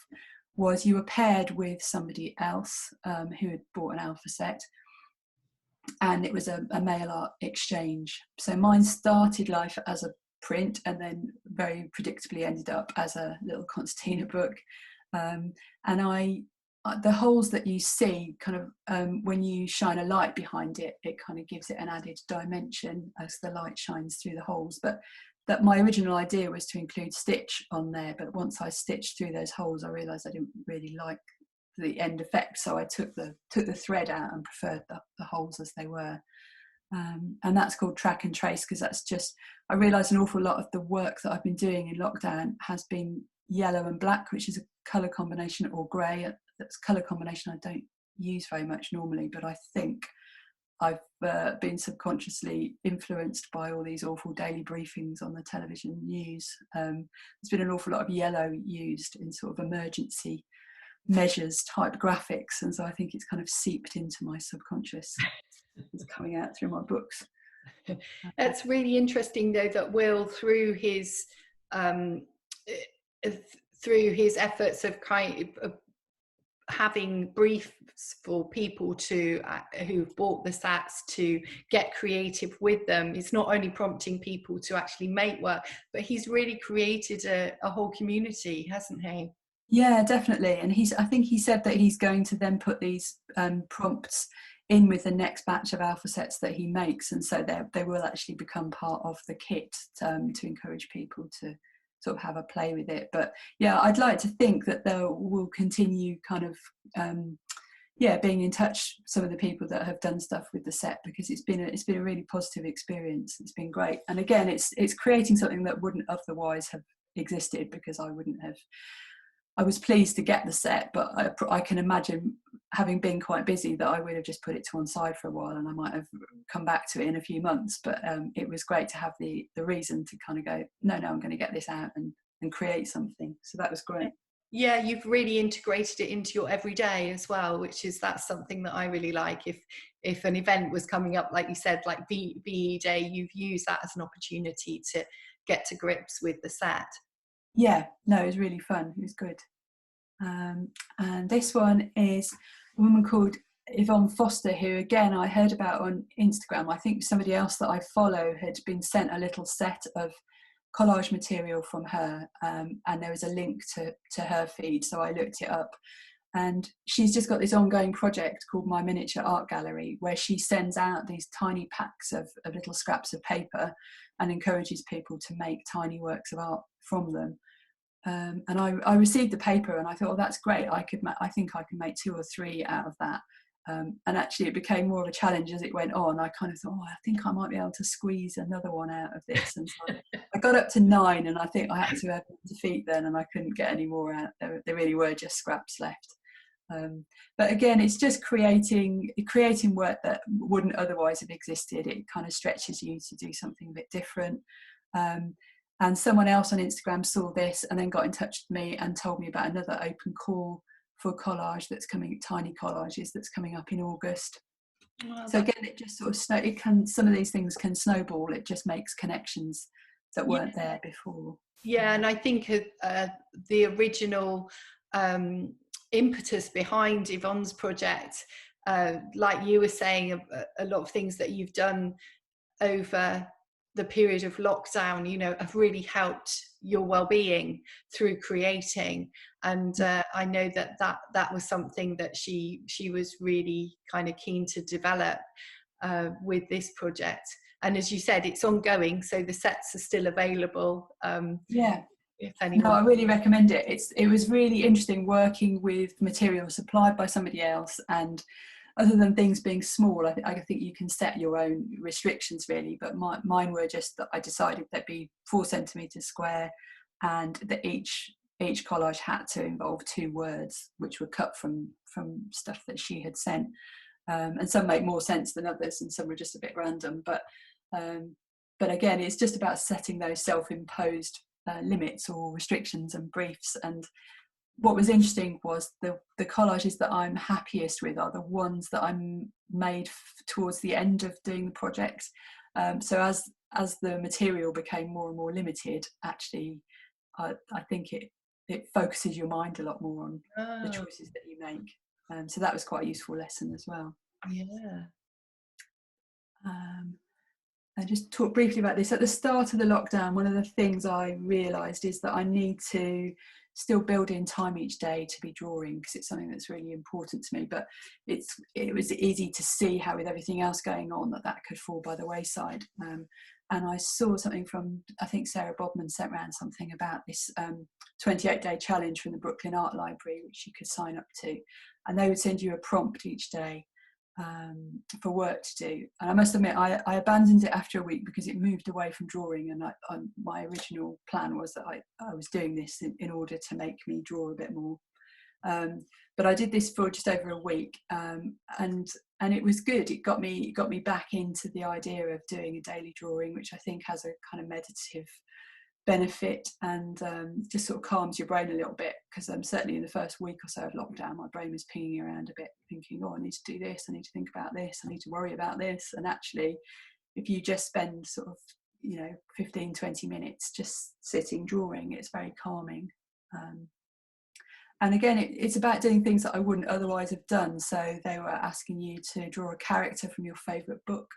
was you were paired with somebody else who had bought an alpha set, and it was a mail art exchange. So mine started life as a print and then very predictably ended up as a little concertina book. And the holes that you see kind of when you shine a light behind it, it kind of gives it an added dimension as the light shines through the holes. But that my original idea was to include stitch on there, but once I stitched through those holes, I realised I didn't really like the end effect, so I took the thread out and preferred the holes as they were. And that's called Track and Trace, because that's just, I realised an awful lot of the work that I've been doing in lockdown has been yellow and black, which is a colour combination, or grey. That's a colour combination I don't use very much normally, but I think I've been subconsciously influenced by all these awful daily briefings on the television news. There's been an awful lot of yellow used in sort of emergency measures type graphics, and so I think it's kind of seeped into my subconscious. It's coming out through my books. That's really interesting, though, that Will, through his efforts of having briefs for people who've bought the sats to get creative with them, it's not only prompting people to actually make work, but he's really created a whole community, hasn't he? Yeah, definitely. And I think he said that he's going to then put these prompts in with the next batch of alpha sets that he makes, and so they will actually become part of the kit to encourage people to sort of have a play with it. But yeah, I'd like to think that there will continue kind of being in touch some of the people that have done stuff with the set, because it's been a really positive experience. It's been great, and again, it's creating something that wouldn't otherwise have existed, because I was pleased to get the set, but I can imagine, having been quite busy, that I would have just put it to one side for a while, and I might have come back to it in a few months. But it was great to have the reason to kind of go, no, I'm going to get this out and create something. So that was great. Yeah, you've really integrated it into your everyday as well, that's something that I really like. If an event was coming up, like you said, like VE Day, you've used that as an opportunity to get to grips with the set. Yeah, no, it was really fun. It was good. And this one is a woman called Yvonne Foster, who again I heard about on Instagram. I think somebody else that I follow had been sent a little set of collage material from her, and there was a link to her feed, so I looked it up. And she's just got this ongoing project called My Miniature Art Gallery, where she sends out these tiny packs of little scraps of paper and encourages people to make tiny works of art from them. And I received the paper and I thought, oh, that's great. I think I can make 2 or 3 out of that. And actually it became more of a challenge as it went on. I kind of thought, I think I might be able to squeeze another one out of this. And so I got up to 9, and I think I had to have defeat then, and I couldn't get any more out. There really were just scraps left. But again, it's just creating work that wouldn't otherwise have existed. It kind of stretches you to do something a bit different. And someone else on Instagram saw this and then got in touch with me and told me about another open call for collage tiny collages that's coming up in August. Well, So again, it just sort of some of these things can snowball. It just makes connections that weren't there before. Yeah, and I think the original impetus behind Yvonne's project, like you were saying, a lot of things that you've done over the period of lockdown, you know, have really helped your well-being through creating. And I know that was something that she was really kind of keen to develop with this project. And as you said, it's ongoing, so the sets are still available. Yeah. If anyone. No, I really recommend it. It was really interesting working with material supplied by somebody else, and other than things being small, I think you can set your own restrictions really, but mine were just that I decided they'd be 4 centimetres square, and that each collage had to involve 2 words which were cut from stuff that she had sent. And some make more sense than others, and some were just a bit random. But again, it's just about setting those self-imposed limits or restrictions and briefs. And what was interesting was the collages that I'm happiest with are the ones that I'm made towards the end of doing the project. So as the material became more and more limited, actually, I think it focuses your mind a lot more on the choices that you make. So that was quite a useful lesson as well. Yeah. I just talk briefly about this. At the start of the lockdown, one of the things I realised is that I need to still build in time each day to be drawing, because it's something that's really important to me. But it was easy to see how, with everything else going on, that could fall by the wayside. And I saw something from, I think Sarah Bodman sent around something about this 28-day challenge from the Brooklyn Art Library, which you could sign up to. And they would send you a prompt each day for work to do. And I must admit, I abandoned it after a week because it moved away from drawing. And my original plan was that I was doing this in order to make me draw a bit more. But I did this for just over a week, and it was good. It got me back into the idea of doing a daily drawing, which I think has a kind of meditative benefit, and just sort of calms your brain a little bit, because certainly in the first week or so of lockdown, my brain was pinging around a bit, thinking, oh, I need to do this, I need to think about this, I need to worry about this. And actually, if you just spend sort of 15-20 minutes just sitting drawing, it's very calming. And again, it's about doing things that I wouldn't otherwise have done. So they were asking you to draw a character from your favourite book.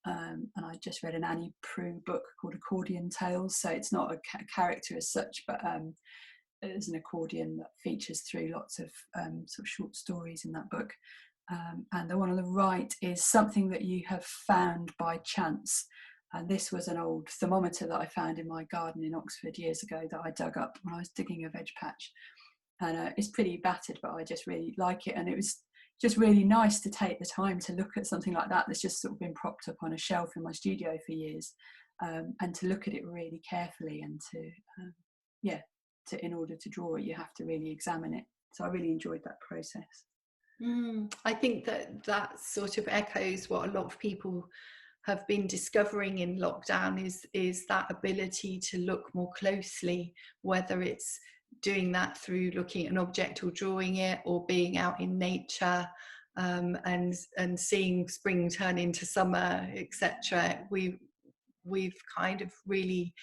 And I just read an Annie Proulx book called Accordion Tales. So it's not a character as such, but there's an accordion that features through lots of sort of short stories in that book. And the one on the right is something that you have found by chance. And this was an old thermometer that I found in my garden in Oxford years ago that I dug up when I was digging a veg patch. And it's pretty battered, but I just really like it. And it was just really nice to take the time to look at something like that that's just sort of been propped up on a shelf in my studio for years, and to look at it really carefully, and to in order to draw it, you have to really examine it. So I really enjoyed that process. I think that sort of echoes what a lot of people have been discovering in lockdown, is that ability to look more closely, whether it's doing that through looking at an object or drawing it, or being out in nature, and seeing spring turn into summer, etc. We've kind of really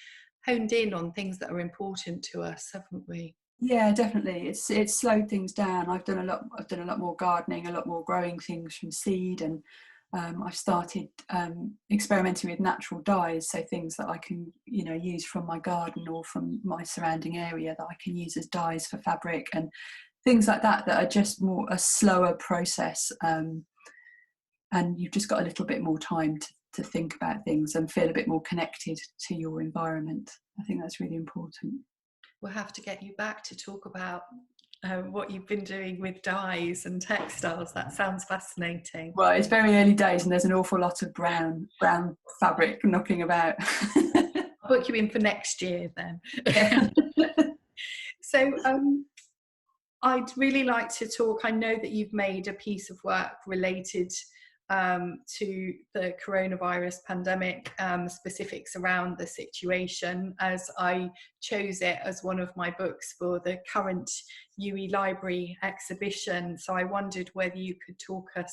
honed in on things that are important to us, haven't we? Yeah, definitely. It's slowed things down. I've done a lot more gardening, a lot more growing things from seed, and I've started experimenting with natural dyes, so things that I can use from my garden or from my surrounding area that I can use as dyes for fabric, and things like that are just more a slower process, and you've just got a little bit more time to think about things and feel a bit more connected to your environment. I think that's really important. We'll have to get you back to talk about what you've been doing with dyes and textiles. That sounds fascinating. Well, it's very early days and there's an awful lot of brown fabric knocking about. I'll book you in for next year then. Yeah. So I'd really like to talk, I know that you've made a piece of work related to the coronavirus pandemic, specifics around the situation, as I chose it as one of my books for the current UE Library exhibition. So I wondered whether you could talk us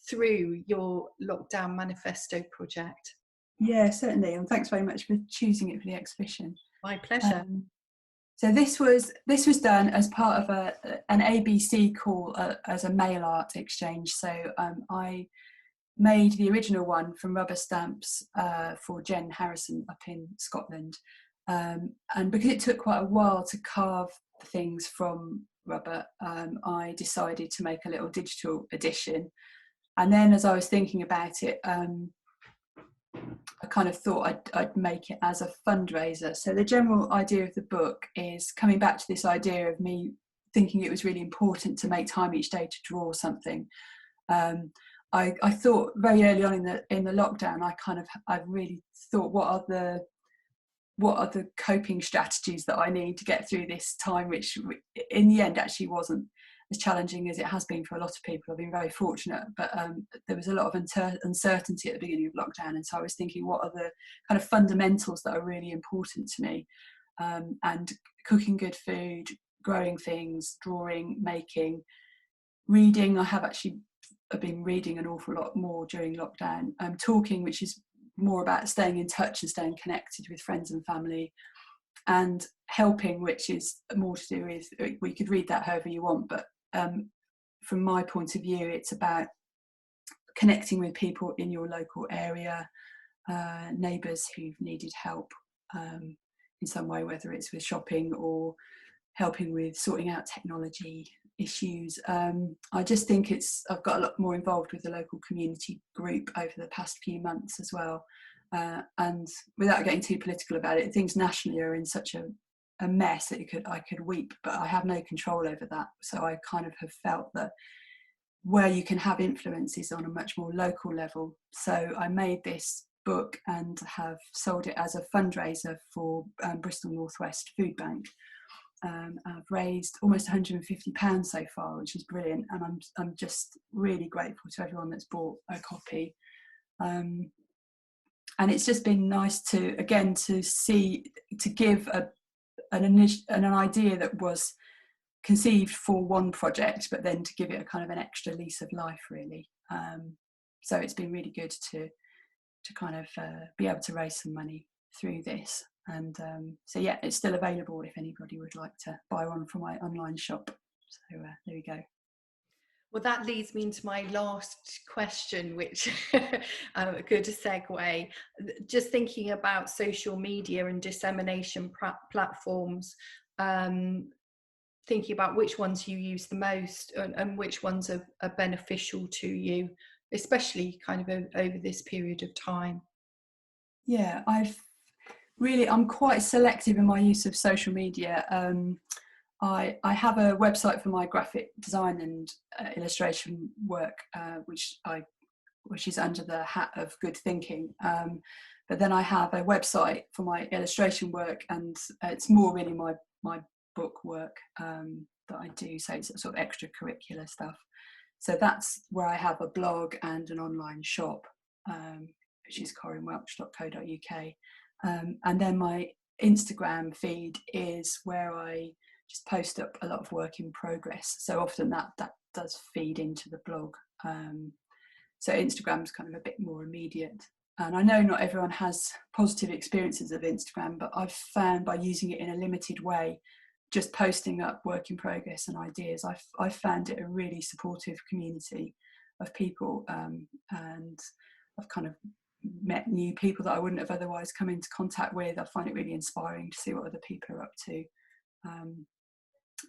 through your lockdown manifesto project. Yeah, certainly, and thanks very much for choosing it for the exhibition. My pleasure. So this was done as part of an ABC call as a mail art exchange. So I made the original one from rubber stamps for Jen Harrison up in Scotland, and because it took quite a while to carve the things from rubber, I decided to make a little digital edition. And then as I was thinking about it, I kind of thought I'd make it as a fundraiser. So the general idea of the book is coming back to this idea of me thinking it was really important to make time each day to draw something. I thought very early on in the lockdown, I really thought, what are the coping strategies that I need to get through this time, which in the end actually wasn't as challenging as it has been for a lot of people. I've been very fortunate, but there was a lot of uncertainty at the beginning of lockdown, and so I was thinking, what are the kind of fundamentals that are really important to me? And cooking good food, growing things, drawing, making, reading. I've been reading an awful lot more during lockdown. Talking, which is more about staying in touch and staying connected with friends and family, and helping, which is more to do with, we could read that however you want, but from my point of view, it's about connecting with people in your local area, neighbours who've needed help in some way, whether it's with shopping or helping with sorting out technology issues. I just think I've got a lot more involved with the local community group over the past few months as well. And without getting too political about it, things nationally are in such a mess that I could weep, but I have no control over that. So I kind of have felt that where you can have influence is on a much more local level. So I made this book and have sold it as a fundraiser for Bristol Northwest Food Bank. I've raised almost £150 so far, which is brilliant, and I'm just really grateful to everyone that's bought a copy. And it's just been nice to give an idea that was conceived for one project, but then to give it a kind of an extra lease of life, really. So it's been really good to kind of be able to raise some money through this. And so yeah, it's still available if anybody would like to buy one from my online shop. So there we go. Well, that leads me into my last question, which a good segue. Just thinking about social media and dissemination platforms, thinking about which ones you use the most and which ones are beneficial to you, especially kind of over this period of time. Yeah, I'm quite selective in my use of social media. I have a website for my graphic design and illustration work, which is under the hat of Good Thinking. But then I have a website for my illustration work, and it's more really my book work that I do. So it's sort of extracurricular stuff. So that's where I have a blog and an online shop, which is CorinneWelch.co.uk. And then my Instagram feed is where I just post up a lot of work in progress. So often that does feed into the blog. So Instagram's kind of a bit more immediate. And I know not everyone has positive experiences of Instagram, but I've found by using it in a limited way, just posting up work in progress and ideas, I've found it a really supportive community of people. And I've kind of met new people that I wouldn't have otherwise come into contact with. I find it really inspiring to see what other people are up to.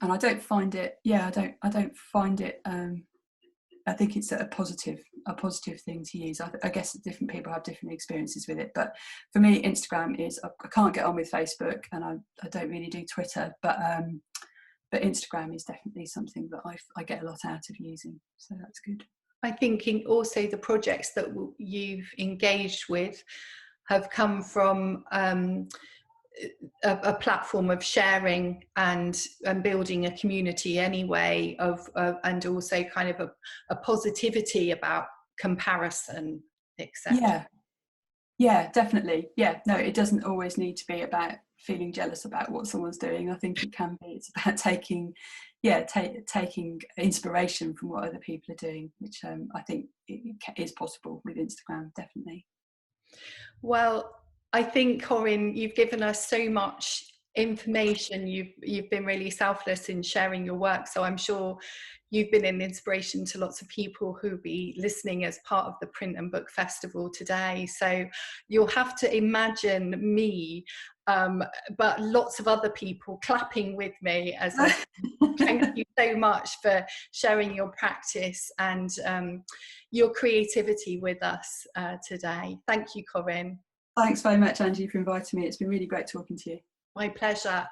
And I don't find it, I don't find it, I think it's a positive thing to use. I guess different people have different experiences with it, but for me, Instagram is, I can't get on with Facebook, and I don't really do Twitter, but Instagram is definitely something that I get a lot out of using, so that's good. I think also the projects that you've engaged with have come from a platform of sharing and building a community anyway, and also kind of a positivity about comparison, etc. Yeah, definitely. Yeah, no, it doesn't always need to be about feeling jealous about what someone's doing. I think it can be. It's about taking inspiration from what other people are doing, which I think is possible with Instagram, definitely. Well, I think, Corinne, you've given us so much information. You've been really selfless in sharing your work, so I'm sure you've been an inspiration to lots of people who'll be listening as part of the Print and Book Festival today. So you'll have to imagine me, but lots of other people clapping with me as I thank you so much for sharing your practice and your creativity with us today. Thank you, Corinne. Thanks very much, Angie, for inviting me. It's been really great talking to you. My pleasure.